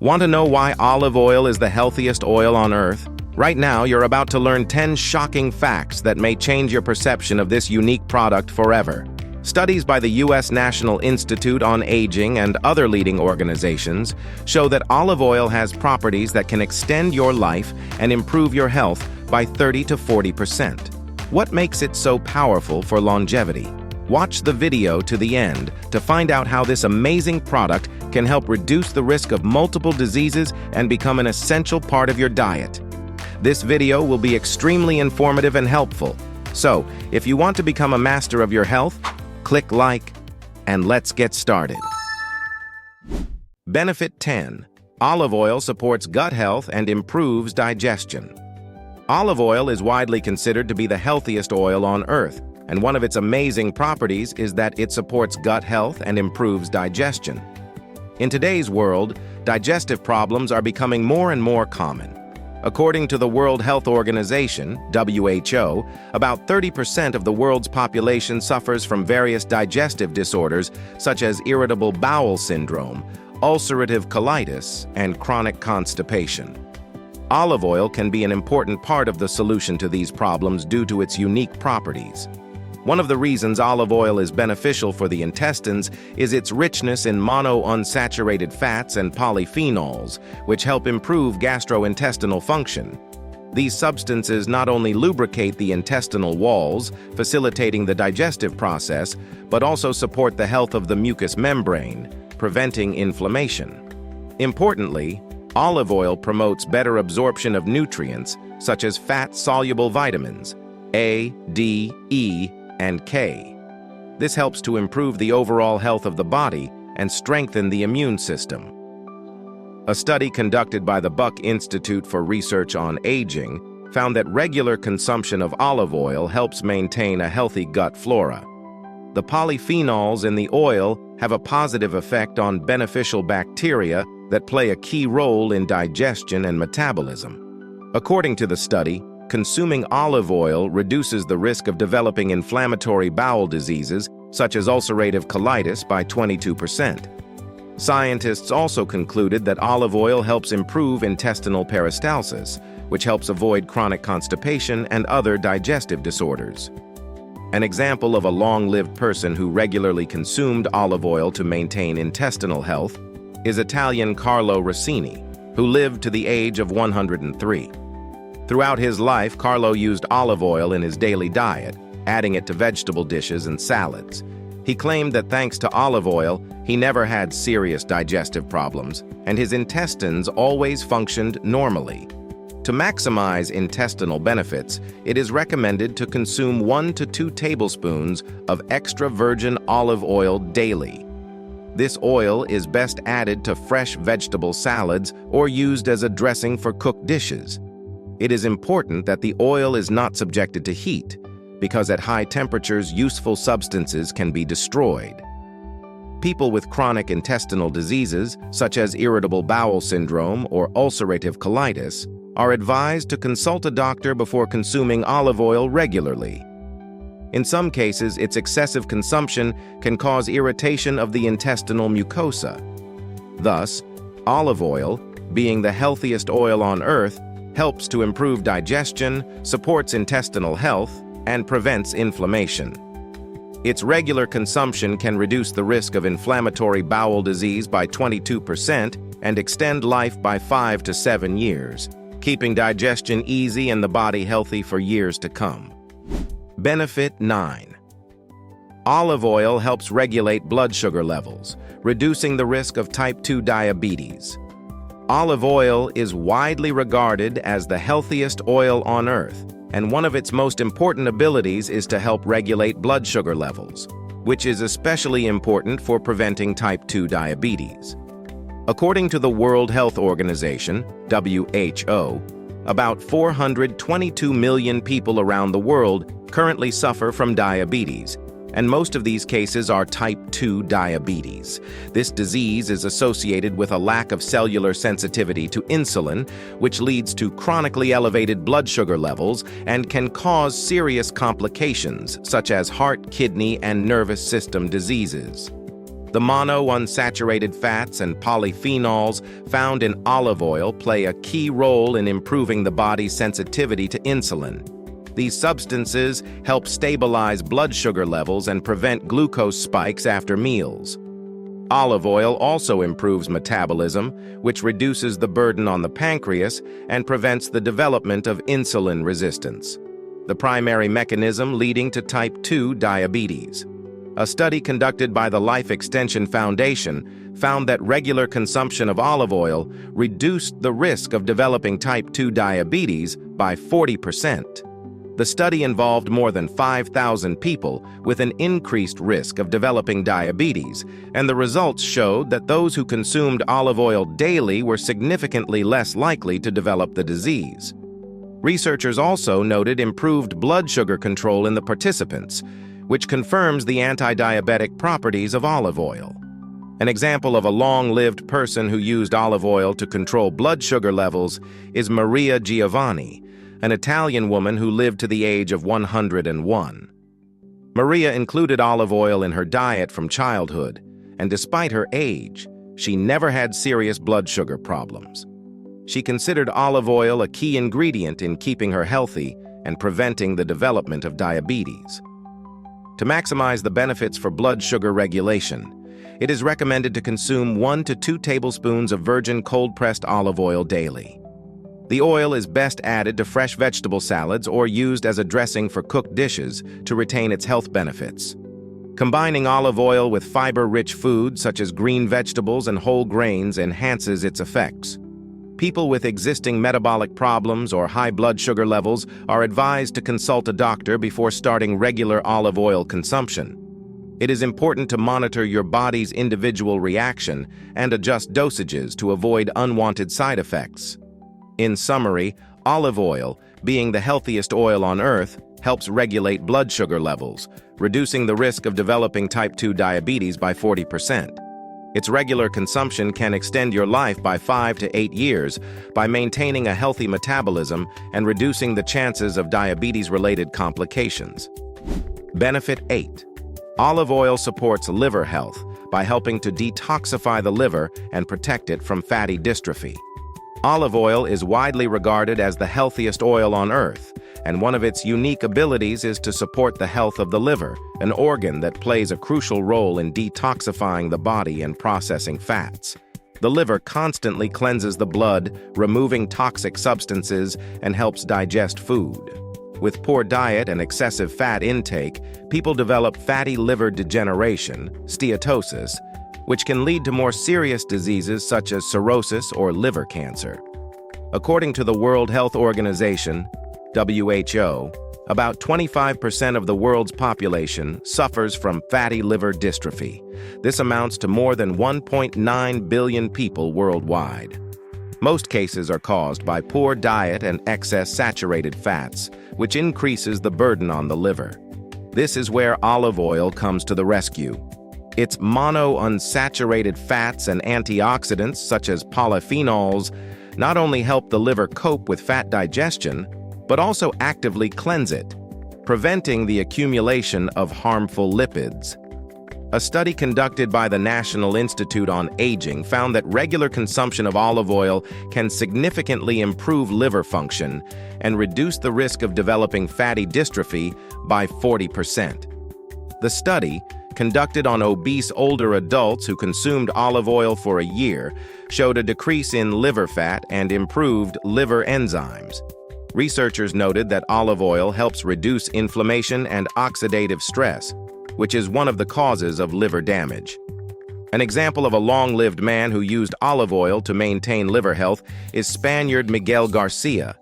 Want to know why olive oil is the healthiest oil on earth? Right now, you're about to learn 10 shocking facts that may change your perception of this unique product forever. Studies by the U.S. National Institute on Aging and other leading organizations show that olive oil has properties that can extend your life and improve your health by 30 to 40%. What makes it so powerful for longevity? Watch the video to the end to find out how this amazing product can help reduce the risk of multiple diseases and become an essential part of your diet. This video will be extremely informative and helpful. So, if you want to become a master of your health, click like, and let's get started. Benefit 10. Olive oil supports gut health and improves digestion. Olive oil is widely considered to be the healthiest oil on earth, and one of its amazing properties is that it supports gut health and improves digestion. In today's world, digestive problems are becoming more and more common. According to the World Health Organization, WHO, about 30% of the world's population suffers from various digestive disorders such as irritable bowel syndrome, ulcerative colitis, and chronic constipation. Olive oil can be an important part of the solution to these problems due to its unique properties. One of the reasons olive oil is beneficial for the intestines is its richness in monounsaturated fats and polyphenols, which help improve gastrointestinal function. These substances not only lubricate the intestinal walls, facilitating the digestive process, but also support the health of the mucous membrane, preventing inflammation. Importantly, olive oil promotes better absorption of nutrients, such as fat-soluble vitamins, A, D, E, and K. This helps to improve the overall health of the body and strengthen the immune system. A study conducted by the Buck Institute for Research on Aging found that regular consumption of olive oil helps maintain a healthy gut flora. The polyphenols in the oil have a positive effect on beneficial bacteria that play a key role in digestion and metabolism. According to the study, consuming olive oil reduces the risk of developing inflammatory bowel diseases, such as ulcerative colitis, by 22%. Scientists also concluded that olive oil helps improve intestinal peristalsis, which helps avoid chronic constipation and other digestive disorders. An example of a long-lived person who regularly consumed olive oil to maintain intestinal health is Italian Carlo Rossini, who lived to the age of 103. Throughout his life, Carlo used olive oil in his daily diet, adding it to vegetable dishes and salads. He claimed that thanks to olive oil, he never had serious digestive problems, and his intestines always functioned normally. To maximize intestinal benefits, it is recommended to consume 1 to 2 tablespoons of extra virgin olive oil daily. This oil is best added to fresh vegetable salads or used as a dressing for cooked dishes. It is important that the oil is not subjected to heat, because at high temperatures, useful substances can be destroyed. People with chronic intestinal diseases, such as irritable bowel syndrome or ulcerative colitis, are advised to consult a doctor before consuming olive oil regularly. In some cases, its excessive consumption can cause irritation of the intestinal mucosa. Thus, olive oil, being the healthiest oil on earth, helps to improve digestion, supports intestinal health, and prevents inflammation. Its regular consumption can reduce the risk of inflammatory bowel disease by 22% and extend life by 5 to 7 years, keeping digestion easy and the body healthy for years to come. Benefit 9. Olive oil helps regulate blood sugar levels, reducing the risk of type 2 diabetes. Olive oil is widely regarded as the healthiest oil on earth, and one of its most important abilities is to help regulate blood sugar levels, which is especially important for preventing type 2 diabetes. According to the World Health Organization, WHO, about 422 million people around the world currently suffer from diabetes, and most of these cases are type 2 diabetes. This disease is associated with a lack of cellular sensitivity to insulin, which leads to chronically elevated blood sugar levels and can cause serious complications such as heart, kidney, and nervous system diseases. The monounsaturated fats and polyphenols found in olive oil play a key role in improving the body's sensitivity to insulin. These substances help stabilize blood sugar levels and prevent glucose spikes after meals. Olive oil also improves metabolism, which reduces the burden on the pancreas and prevents the development of insulin resistance, the primary mechanism leading to type 2 diabetes. A study conducted by the Life Extension Foundation found that regular consumption of olive oil reduced the risk of developing type 2 diabetes by 40%. The study involved more than 5,000 people with an increased risk of developing diabetes, and the results showed that those who consumed olive oil daily were significantly less likely to develop the disease. Researchers also noted improved blood sugar control in the participants, which confirms the anti-diabetic properties of olive oil. An example of a long-lived person who used olive oil to control blood sugar levels is Maria Giovanni, an Italian woman who lived to the age of 101. Maria included olive oil in her diet from childhood, and despite her age, she never had serious blood sugar problems. She considered olive oil a key ingredient in keeping her healthy and preventing the development of diabetes. To maximize the benefits for blood sugar regulation, it is recommended to consume 1 to 2 tablespoons of virgin cold-pressed olive oil daily. The oil is best added to fresh vegetable salads or used as a dressing for cooked dishes to retain its health benefits. Combining olive oil with fiber-rich foods such as green vegetables and whole grains enhances its effects. People with existing metabolic problems or high blood sugar levels are advised to consult a doctor before starting regular olive oil consumption. It is important to monitor your body's individual reaction and adjust dosages to avoid unwanted side effects. In summary, olive oil, being the healthiest oil on earth, helps regulate blood sugar levels, reducing the risk of developing type 2 diabetes by 40%. Its regular consumption can extend your life by 5 to 8 years by maintaining a healthy metabolism and reducing the chances of diabetes-related complications. Benefit 8. Olive oil supports liver health by helping to detoxify the liver and protect it from fatty dystrophy. Olive oil is widely regarded as the healthiest oil on earth, and one of its unique abilities is to support the health of the liver, an organ that plays a crucial role in detoxifying the body and processing fats. The liver constantly cleanses the blood, removing toxic substances, and helps digest food. With poor diet and excessive fat intake, people develop fatty liver degeneration, steatosis, which can lead to more serious diseases such as cirrhosis or liver cancer. According to the World Health Organization, WHO, about 25% of the world's population suffers from fatty liver dystrophy. This amounts to more than 1.9 billion people worldwide. Most cases are caused by poor diet and excess saturated fats, which increases the burden on the liver. This is where olive oil comes to the rescue. Its monounsaturated fats and antioxidants, such as polyphenols, not only help the liver cope with fat digestion, but also actively cleanse it, preventing the accumulation of harmful lipids. A study conducted by the National Institute on Aging found that regular consumption of olive oil can significantly improve liver function and reduce the risk of developing fatty dystrophy by 40%. The study, conducted on obese older adults who consumed olive oil for a year, showed a decrease in liver fat and improved liver enzymes. Researchers noted that olive oil helps reduce inflammation and oxidative stress, which is one of the causes of liver damage. An example of a long-lived man who used olive oil to maintain liver health is Spaniard Miguel Garcia,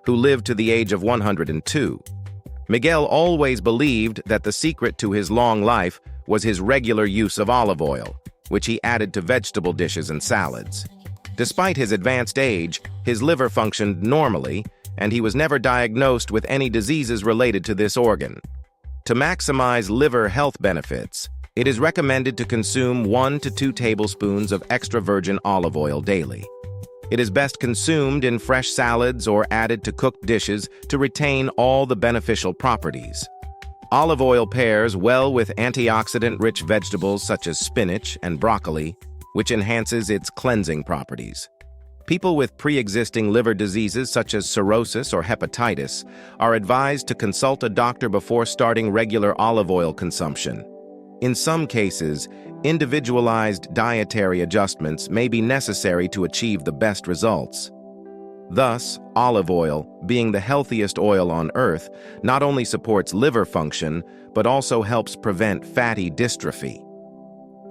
who lived to the age of 102. Miguel always believed that the secret to his long life was his regular use of olive oil, which he added to vegetable dishes and salads. Despite his advanced age, his liver functioned normally, and he was never diagnosed with any diseases related to this organ. To maximize liver health benefits, it is recommended to consume 1 to 2 tablespoons of extra virgin olive oil daily. It is best consumed in fresh salads or added to cooked dishes to retain all the beneficial properties. Olive oil pairs well with antioxidant-rich vegetables such as spinach and broccoli, which enhances its cleansing properties. People with pre-existing liver diseases such as cirrhosis or hepatitis are advised to consult a doctor before starting regular olive oil consumption. In some cases, individualized dietary adjustments may be necessary to achieve the best results. Thus, olive oil, being the healthiest oil on earth, not only supports liver function, but also helps prevent fatty dystrophy.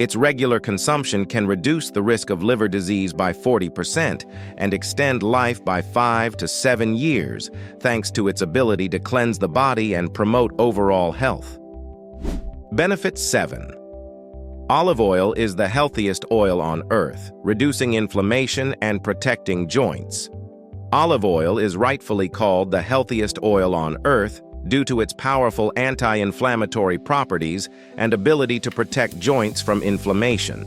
Its regular consumption can reduce the risk of liver disease by 40% and extend life by 5 to 7 years, thanks to its ability to cleanse the body and promote overall health. Benefit 7. Olive oil is the healthiest oil on earth, reducing inflammation and protecting joints. Olive oil is rightfully called the healthiest oil on earth due to its powerful anti-inflammatory properties and ability to protect joints from inflammation.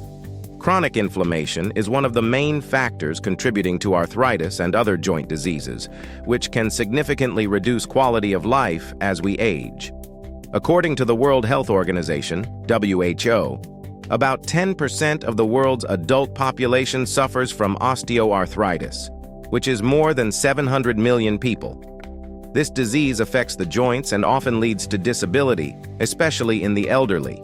Chronic inflammation is one of the main factors contributing to arthritis and other joint diseases, which can significantly reduce quality of life as we age. According to the World Health Organization, WHO, about 10% of the world's adult population suffers from osteoarthritis, which is more than 700 million people. This disease affects the joints and often leads to disability, especially in the elderly.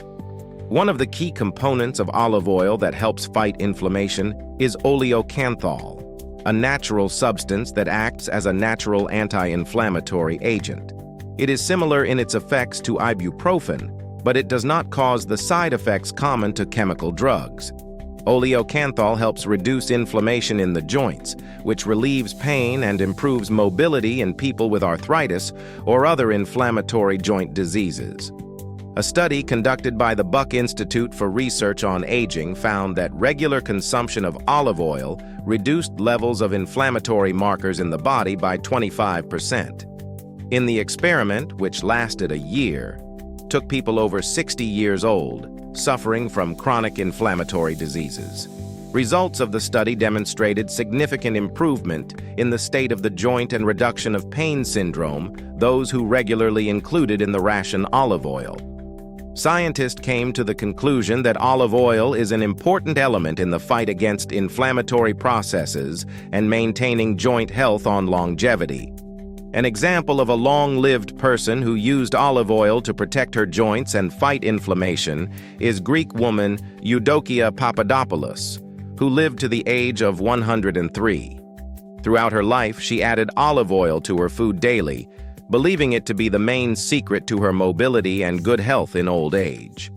One of the key components of olive oil that helps fight inflammation is oleocanthal, a natural substance that acts as a natural anti-inflammatory agent. It is similar in its effects to ibuprofen, but it does not cause the side effects common to chemical drugs. Oleocanthal helps reduce inflammation in the joints, which relieves pain and improves mobility in people with arthritis or other inflammatory joint diseases. A study conducted by the Buck Institute for Research on Aging found that regular consumption of olive oil reduced levels of inflammatory markers in the body by 25%. In the experiment, which lasted a year, took people over 60 years old, suffering from chronic inflammatory diseases. Results of the study demonstrated significant improvement in the state of the joint and reduction of pain syndrome, those who regularly included in the ration olive oil. Scientists came to the conclusion that olive oil is an important element in the fight against inflammatory processes and maintaining joint health on longevity. An example of a long-lived person who used olive oil to protect her joints and fight inflammation is Greek woman Eudokia Papadopoulos, who lived to the age of 103. Throughout her life, she added olive oil to her food daily, believing it to be the main secret to her mobility and good health in old age.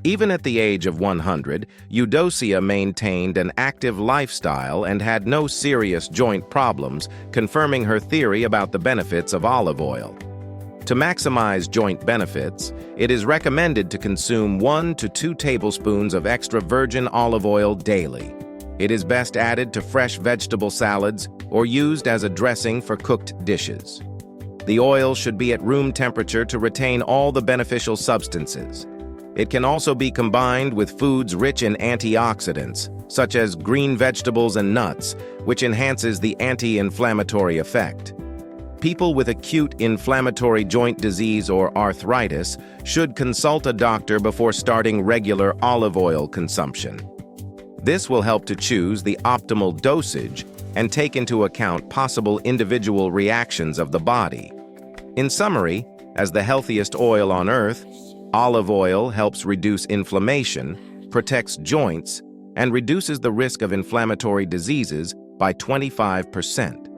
Even at the age of 100, Eudokia maintained an active lifestyle and had no serious joint problems, confirming her theory about the benefits of olive oil. To maximize joint benefits, it is recommended to consume 1 to 2 tablespoons of extra virgin olive oil daily. It is best added to fresh vegetable salads or used as a dressing for cooked dishes. The oil should be at room temperature to retain all the beneficial substances. It can also be combined with foods rich in antioxidants, such as green vegetables and nuts, which enhances the anti-inflammatory effect. People with acute inflammatory joint disease or arthritis should consult a doctor before starting regular olive oil consumption. This will help to choose the optimal dosage and take into account possible individual reactions of the body. In summary, as the healthiest oil on earth, olive oil helps reduce inflammation, protects joints, and reduces the risk of inflammatory diseases by 25%.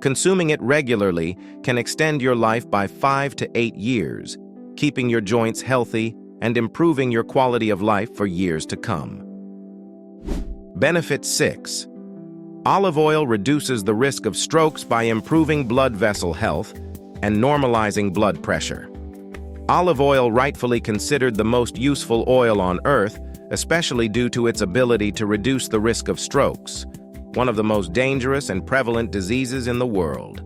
Consuming it regularly can extend your life by 5 to 8 years, keeping your joints healthy and improving your quality of life for years to come. Benefit 6. Olive oil reduces the risk of strokes by improving blood vessel health and normalizing blood pressure. Olive oil rightfully considered the most useful oil on earth, especially due to its ability to reduce the risk of strokes, one of the most dangerous and prevalent diseases in the world.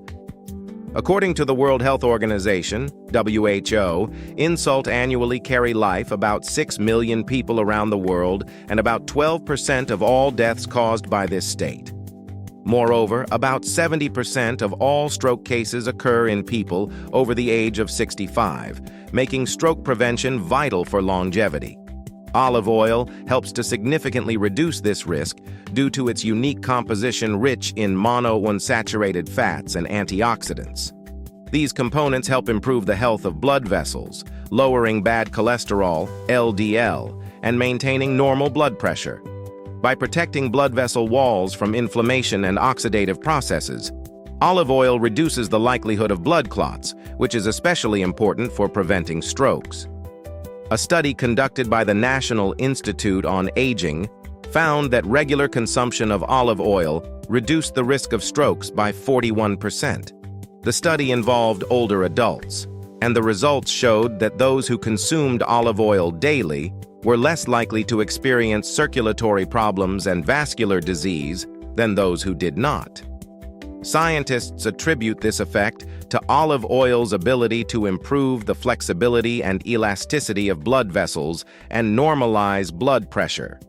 According to the World Health Organization, WHO, insults annually carry life about 6 million people around the world and about 12% of all deaths caused by this state. Moreover, about 70% of all stroke cases occur in people over the age of 65, making stroke prevention vital for longevity. Olive oil helps to significantly reduce this risk due to its unique composition rich in monounsaturated fats and antioxidants. These components help improve the health of blood vessels, lowering bad cholesterol, LDL, and maintaining normal blood pressure. By protecting blood vessel walls from inflammation and oxidative processes, olive oil reduces the likelihood of blood clots, which is especially important for preventing strokes. A study conducted by the National Institute on Aging found that regular consumption of olive oil reduced the risk of strokes by 41%. The study involved older adults, and the results showed that those who consumed olive oil daily were less likely to experience circulatory problems and vascular disease than those who did not. Scientists attribute this effect to olive oil's ability to improve the flexibility and elasticity of blood vessels and normalize blood pressure.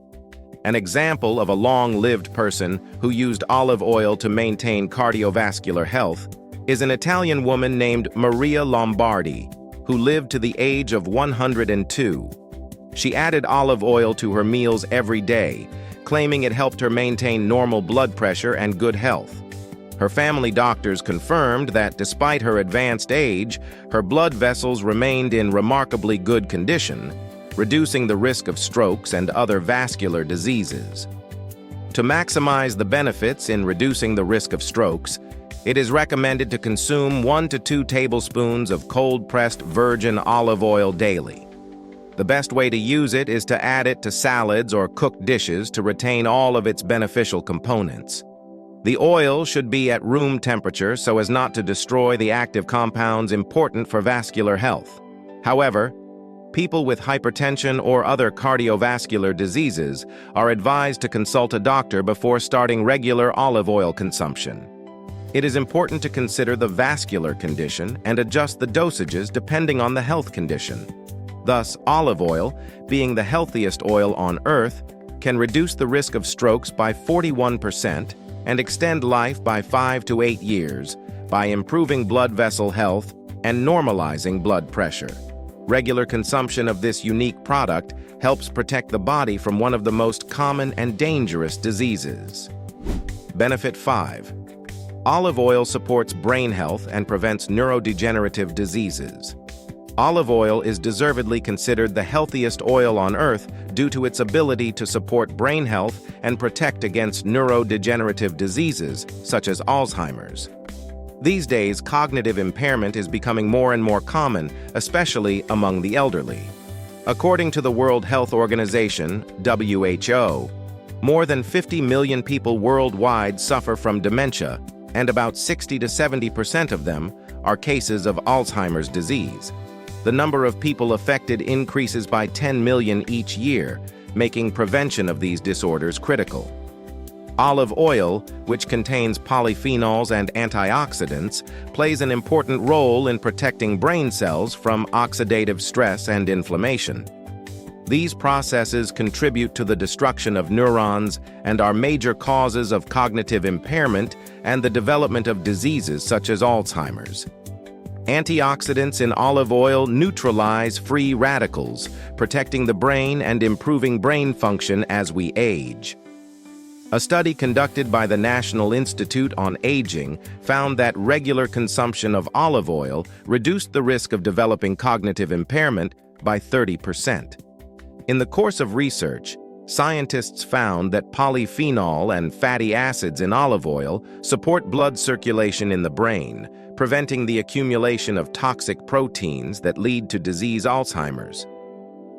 An example of a long-lived person who used olive oil to maintain cardiovascular health is an Italian woman named Maria Lombardi, who lived to the age of 102. She added olive oil to her meals every day, claiming it helped her maintain normal blood pressure and good health. Her family doctors confirmed that despite her advanced age, her blood vessels remained in remarkably good condition, reducing the risk of strokes and other vascular diseases. To maximize the benefits in reducing the risk of strokes, it is recommended to consume 1 to 2 tablespoons of cold-pressed virgin olive oil daily. The best way to use it is to add it to salads or cooked dishes to retain all of its beneficial components. The oil should be at room temperature so as not to destroy the active compounds important for vascular health. However, people with hypertension or other cardiovascular diseases are advised to consult a doctor before starting regular olive oil consumption. It is important to consider the vascular condition and adjust the dosages depending on the health condition. Thus, olive oil, being the healthiest oil on Earth, can reduce the risk of strokes by 41% and extend life by 5 to 8 years by improving blood vessel health and normalizing blood pressure. Regular consumption of this unique product helps protect the body from one of the most common and dangerous diseases. Benefit 5. Olive oil supports brain health and prevents neurodegenerative diseases. Olive oil is deservedly considered the healthiest oil on Earth due to its ability to support brain health and protect against neurodegenerative diseases such as Alzheimer's. These days, cognitive impairment is becoming more and more common, especially among the elderly. According to the World Health Organization, WHO, more than 50 million people worldwide suffer from dementia, and about 60 to 70% of them are cases of Alzheimer's disease. The number of people affected increases by 10 million each year, making prevention of these disorders critical. Olive oil, which contains polyphenols and antioxidants, plays an important role in protecting brain cells from oxidative stress and inflammation. These processes contribute to the destruction of neurons and are major causes of cognitive impairment and the development of diseases such as Alzheimer's. Antioxidants in olive oil neutralize free radicals, protecting the brain and improving brain function as we age. A study conducted by the National Institute on Aging found that regular consumption of olive oil reduced the risk of developing cognitive impairment by 30%. In the course of research, scientists found that polyphenol and fatty acids in olive oil support blood circulation in the brain, preventing the accumulation of toxic proteins that lead to disease Alzheimer's.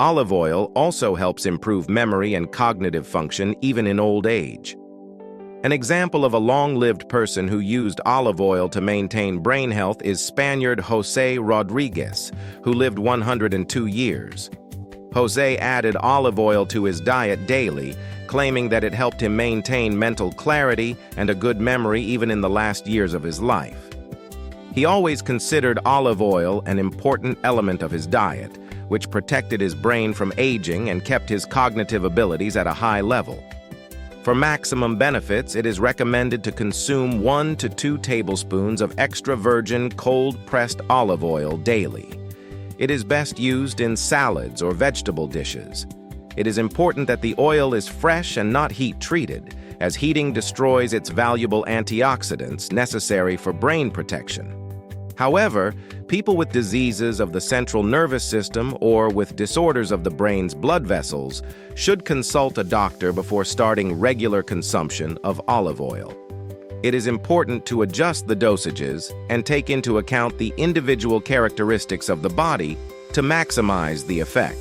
Olive oil also helps improve memory and cognitive function even in old age. An example of a long-lived person who used olive oil to maintain brain health is Spaniard José Rodriguez, who lived 102 years. José added olive oil to his diet daily, claiming that it helped him maintain mental clarity and a good memory even in the last years of his life. He always considered olive oil an important element of his diet, which protected his brain from aging and kept his cognitive abilities at a high level. For maximum benefits, it is recommended to consume 1 to 2 tablespoons of extra virgin cold-pressed olive oil daily. It is best used in salads or vegetable dishes. It is important that the oil is fresh and not heat-treated, as heating destroys its valuable antioxidants necessary for brain protection. However, people with diseases of the central nervous system or with disorders of the brain's blood vessels should consult a doctor before starting regular consumption of olive oil. It is important to adjust the dosages and take into account the individual characteristics of the body to maximize the effect.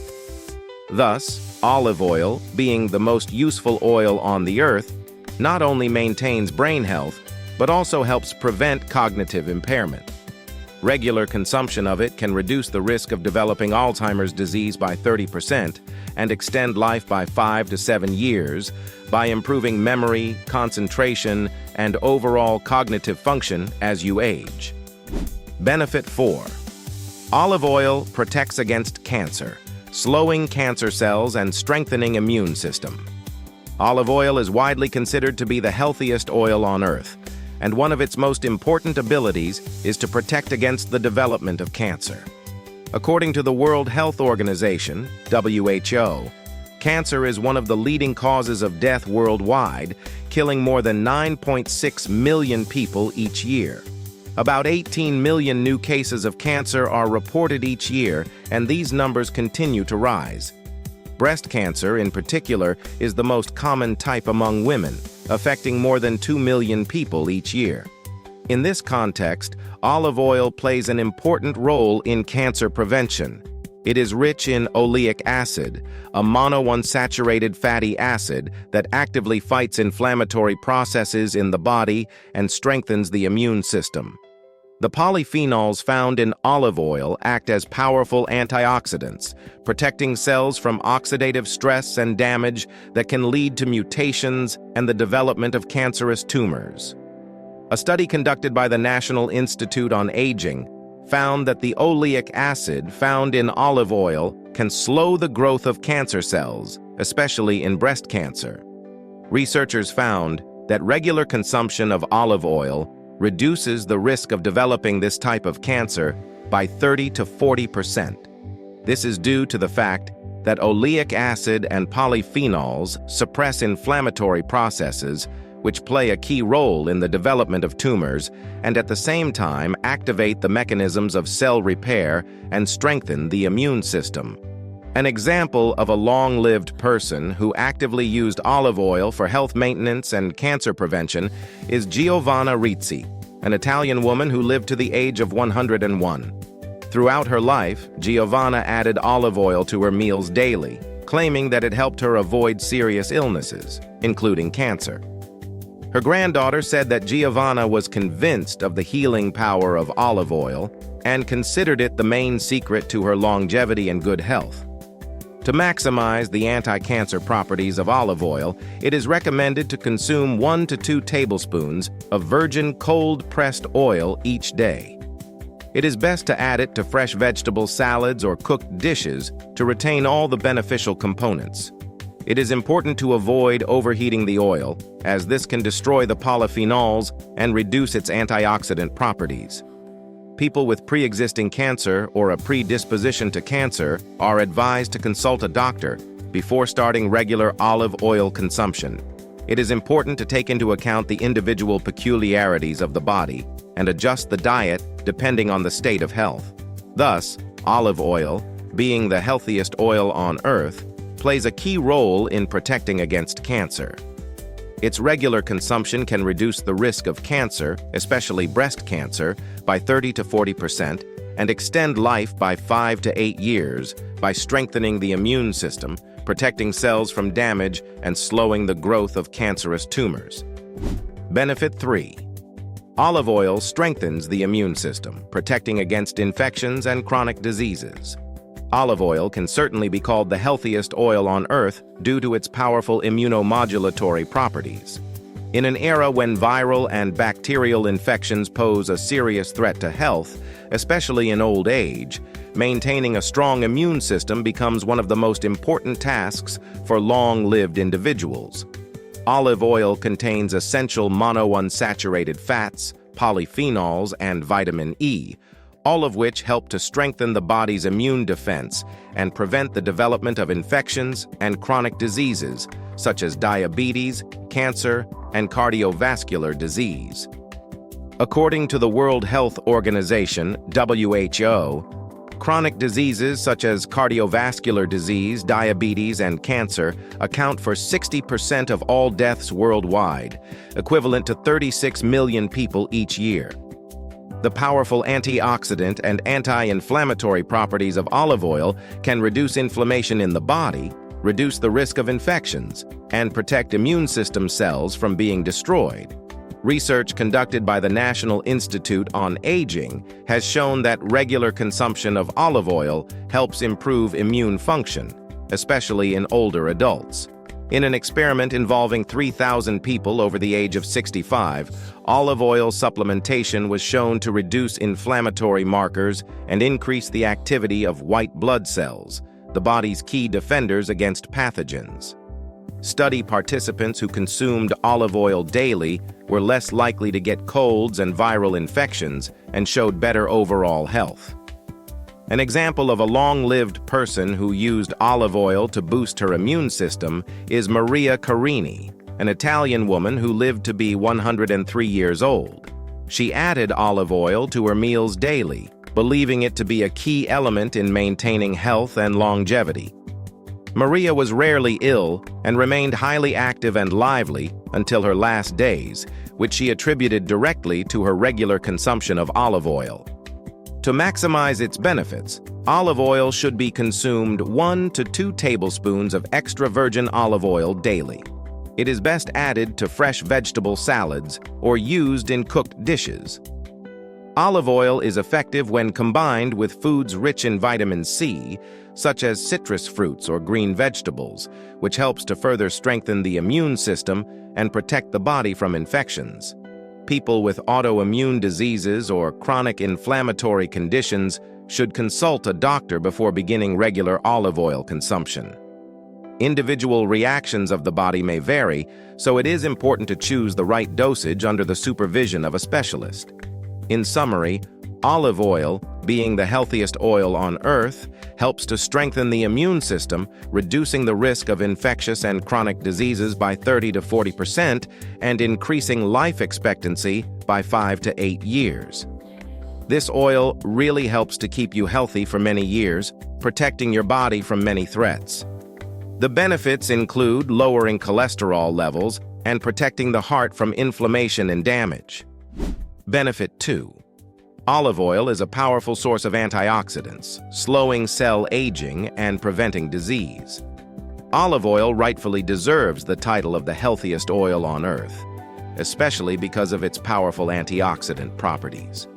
Thus, olive oil, being the most useful oil on the earth, not only maintains brain health, but also helps prevent cognitive impairment. Regular consumption of it can reduce the risk of developing Alzheimer's disease by 30% and extend life by 5 to 7 years by improving memory, concentration, and overall cognitive function as you age. Benefit 4. Olive oil protects against cancer, slowing cancer cells and strengthening immune system. Olive oil is widely considered to be the healthiest oil on earth, and one of its most important abilities is to protect against the development of cancer. According to the World Health Organization, WHO, cancer is one of the leading causes of death worldwide, killing more than 9.6 million people each year. About 18 million new cases of cancer are reported each year, and these numbers continue to rise. Breast cancer, in particular, is the most common type among women, affecting more than 2 million people each year. In this context, olive oil plays an important role in cancer prevention. It is rich in oleic acid, a monounsaturated fatty acid that actively fights inflammatory processes in the body and strengthens the immune system. The polyphenols found in olive oil act as powerful antioxidants, protecting cells from oxidative stress and damage that can lead to mutations and the development of cancerous tumors. A study conducted by the National Institute on Aging found that the oleic acid found in olive oil can slow the growth of cancer cells, especially in breast cancer. Researchers found that regular consumption of olive oil reduces the risk of developing this type of cancer by 30 to 40%. This is due to the fact that oleic acid and polyphenols suppress inflammatory processes, which play a key role in the development of tumors, and at the same time activate the mechanisms of cell repair and strengthen the immune system. An example of a long-lived person who actively used olive oil for health maintenance and cancer prevention is Giovanna Rizzi, an Italian woman who lived to the age of 101. Throughout her life, Giovanna added olive oil to her meals daily, claiming that it helped her avoid serious illnesses, including cancer. Her granddaughter said that Giovanna was convinced of the healing power of olive oil and considered it the main secret to her longevity and good health. To maximize the anti-cancer properties of olive oil, it is recommended to consume 1 to 2 tablespoons of virgin cold-pressed oil each day. It is best to add it to fresh vegetable salads or cooked dishes to retain all the beneficial components. It is important to avoid overheating the oil, as this can destroy the polyphenols and reduce its antioxidant properties. People with pre-existing cancer or a predisposition to cancer are advised to consult a doctor before starting regular olive oil consumption. It is important to take into account the individual peculiarities of the body and adjust the diet depending on the state of health. Thus, olive oil, being the healthiest oil on earth, plays a key role in protecting against cancer. Its regular consumption can reduce the risk of cancer, especially breast cancer, by 30 to 40% and extend life by 5 to 8 years by strengthening the immune system, protecting cells from damage, and slowing the growth of cancerous tumors. Benefit 3. Olive oil strengthens the immune system, protecting against infections and chronic diseases. Olive oil can certainly be called the healthiest oil on earth due to its powerful immunomodulatory properties. In an era when viral and bacterial infections pose a serious threat to health, especially in old age, maintaining a strong immune system becomes one of the most important tasks for long-lived individuals. Olive oil contains essential monounsaturated fats, polyphenols, and vitamin E, all of which help to strengthen the body's immune defense and prevent the development of infections and chronic diseases such as diabetes, cancer, and cardiovascular disease. According to the World Health Organization, WHO, chronic diseases such as cardiovascular disease, diabetes, and cancer account for 60% of all deaths worldwide, equivalent to 36 million people each year. The powerful antioxidant and anti-inflammatory properties of olive oil can reduce inflammation in the body, reduce the risk of infections, and protect immune system cells from being destroyed. Research conducted by the National Institute on Aging has shown that regular consumption of olive oil helps improve immune function, especially in older adults. In an experiment involving 3,000 people over the age of 65, olive oil supplementation was shown to reduce inflammatory markers and increase the activity of white blood cells, the body's key defenders against pathogens. Study participants who consumed olive oil daily were less likely to get colds and viral infections and showed better overall health. An example of a long-lived person who used olive oil to boost her immune system is Maria Carini, an Italian woman who lived to be 103 years old. She added olive oil to her meals daily, believing it to be a key element in maintaining health and longevity. Maria was rarely ill and remained highly active and lively until her last days, which she attributed directly to her regular consumption of olive oil. To maximize its benefits, olive oil should be consumed 1 to 2 tablespoons of extra virgin olive oil daily. It is best added to fresh vegetable salads or used in cooked dishes. Olive oil is effective when combined with foods rich in vitamin C, such as citrus fruits or green vegetables, which helps to further strengthen the immune system and protect the body from infections. People with autoimmune diseases or chronic inflammatory conditions should consult a doctor before beginning regular olive oil consumption. Individual reactions of the body may vary, so it is important to choose the right dosage under the supervision of a specialist. In summary, olive oil, being the healthiest oil on earth, helps to strengthen the immune system, reducing the risk of infectious and chronic diseases by 30 to 40% and increasing life expectancy by 5 to 8 years. This oil really helps to keep you healthy for many years, protecting your body from many threats. The benefits include lowering cholesterol levels and protecting the heart from inflammation and damage. Benefit 2. Olive oil is a powerful source of antioxidants, slowing cell aging and preventing disease. Olive oil rightfully deserves the title of the healthiest oil on earth, especially because of its powerful antioxidant properties.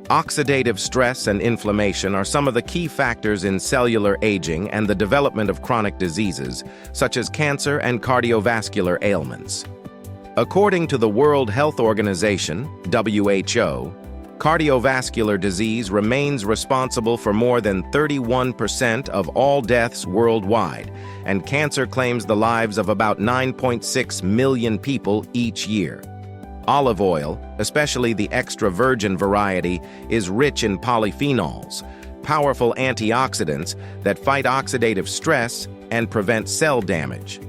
Oxidative stress and inflammation are some of the key factors in cellular aging and the development of chronic diseases, such as cancer and cardiovascular ailments. According to the World Health Organization, WHO, cardiovascular disease remains responsible for more than 31% of all deaths worldwide, and cancer claims the lives of about 9.6 million people each year. Olive oil, especially the extra virgin variety, is rich in polyphenols, powerful antioxidants that fight oxidative stress and prevent cell damage.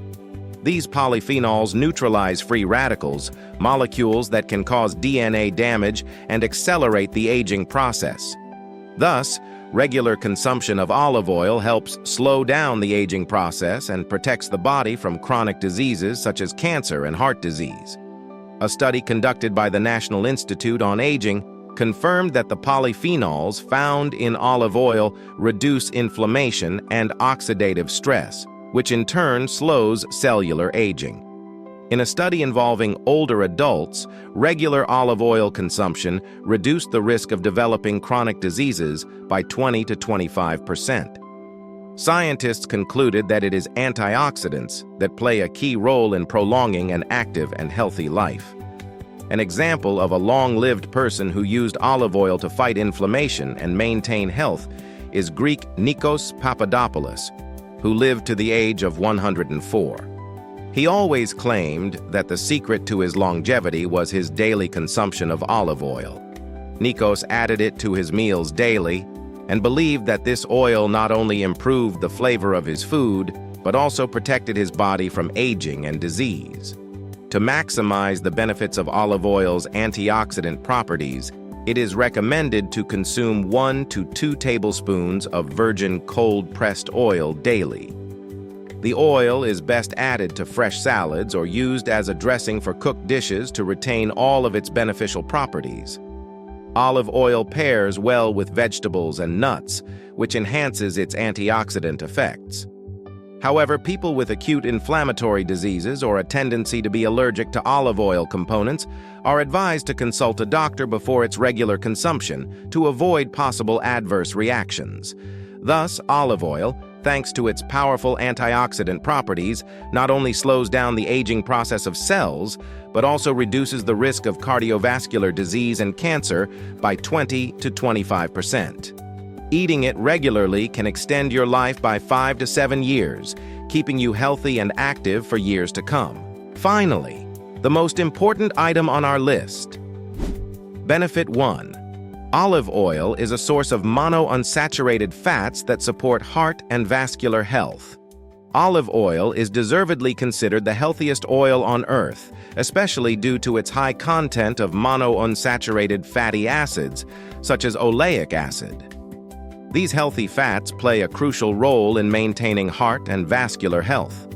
These polyphenols neutralize free radicals, molecules that can cause DNA damage and accelerate the aging process. Thus, regular consumption of olive oil helps slow down the aging process and protects the body from chronic diseases such as cancer and heart disease. A study conducted by the National Institute on Aging confirmed that the polyphenols found in olive oil reduce inflammation and oxidative stress, which in turn slows cellular aging. In a study involving older adults, regular olive oil consumption reduced the risk of developing chronic diseases by 20 to 25%. Scientists concluded that it is antioxidants that play a key role in prolonging an active and healthy life. An example of a long-lived person who used olive oil to fight inflammation and maintain health is Greek Nikos Papadopoulos, who lived to the age of 104. He always claimed that the secret to his longevity was his daily consumption of olive oil. Nikos added it to his meals daily and believed that this oil not only improved the flavor of his food, but also protected his body from aging and disease. To maximize the benefits of olive oil's antioxidant properties, it is recommended to consume 1 to 2 tablespoons of virgin cold-pressed oil daily. The oil is best added to fresh salads or used as a dressing for cooked dishes to retain all of its beneficial properties. Olive oil pairs well with vegetables and nuts, which enhances its antioxidant effects. However, people with acute inflammatory diseases or a tendency to be allergic to olive oil components are advised to consult a doctor before its regular consumption to avoid possible adverse reactions. Thus, olive oil, thanks to its powerful antioxidant properties, not only slows down the aging process of cells, but also reduces the risk of cardiovascular disease and cancer by 20 to 25%. Eating it regularly can extend your life by 5 to 7 years, keeping you healthy and active for years to come. Finally, the most important item on our list. Benefit 1. Olive oil is a source of monounsaturated fats that support heart and vascular health. Olive oil is deservedly considered the healthiest oil on earth, especially due to its high content of monounsaturated fatty acids, such as oleic acid. These healthy fats play a crucial role in maintaining heart and vascular health.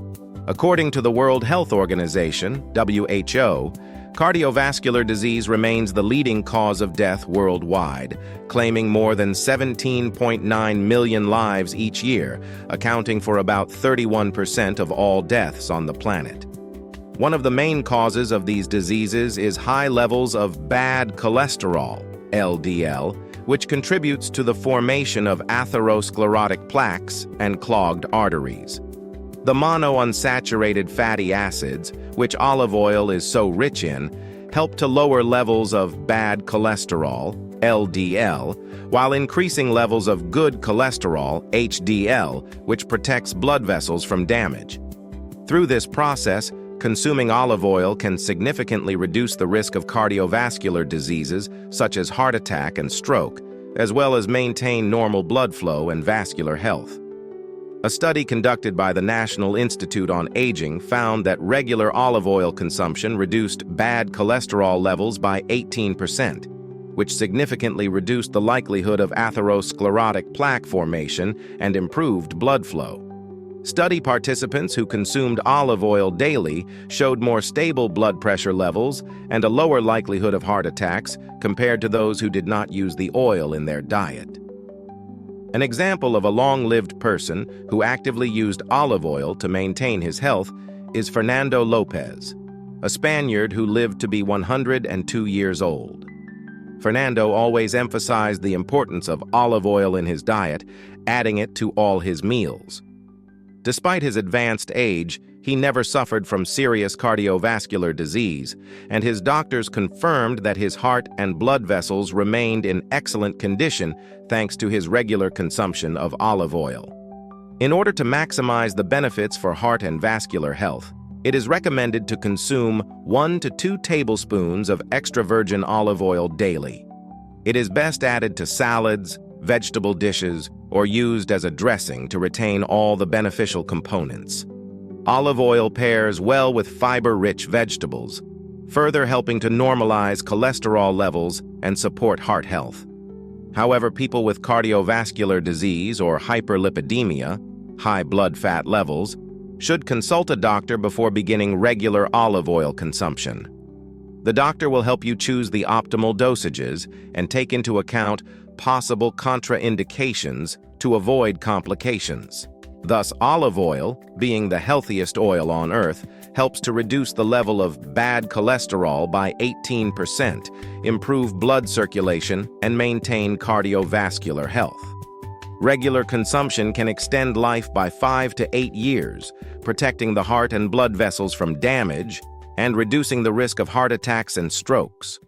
According to the World Health Organization, WHO, cardiovascular disease remains the leading cause of death worldwide, claiming more than 17.9 million lives each year, accounting for about 31% of all deaths on the planet. One of the main causes of these diseases is high levels of bad cholesterol, LDL, which contributes to the formation of atherosclerotic plaques and clogged arteries. The monounsaturated fatty acids, which olive oil is so rich in, help to lower levels of bad cholesterol, LDL, while increasing levels of good cholesterol, HDL, which protects blood vessels from damage. Through this process, consuming olive oil can significantly reduce the risk of cardiovascular diseases such as heart attack and stroke, as well as maintain normal blood flow and vascular health. A study conducted by the National Institute on Aging found that regular olive oil consumption reduced bad cholesterol levels by 18%, which significantly reduced the likelihood of atherosclerotic plaque formation and improved blood flow. Study participants who consumed olive oil daily showed more stable blood pressure levels and a lower likelihood of heart attacks compared to those who did not use the oil in their diet. An example of a long-lived person who actively used olive oil to maintain his health is Fernando Lopez, a Spaniard who lived to be 102 years old. Fernando always emphasized the importance of olive oil in his diet, adding it to all his meals. Despite his advanced age, he never suffered from serious cardiovascular disease, and his doctors confirmed that his heart and blood vessels remained in excellent condition thanks to his regular consumption of olive oil. In order to maximize the benefits for heart and vascular health, it is recommended to consume 1 to 2 tablespoons of extra virgin olive oil daily. It is best added to salads, vegetable dishes, or used as a dressing to retain all the beneficial components. Olive oil pairs well with fiber-rich vegetables, further helping to normalize cholesterol levels and support heart health. However, people with cardiovascular disease or hyperlipidemia, high blood fat levels, should consult a doctor before beginning regular olive oil consumption. The doctor will help you choose the optimal dosages and take into account possible contraindications to avoid complications. Thus, olive oil, being the healthiest oil on earth, helps to reduce the level of bad cholesterol by 18%, improve blood circulation, and maintain cardiovascular health. Regular consumption can extend life by 5 to 8 years, protecting the heart and blood vessels from damage and reducing the risk of heart attacks and strokes.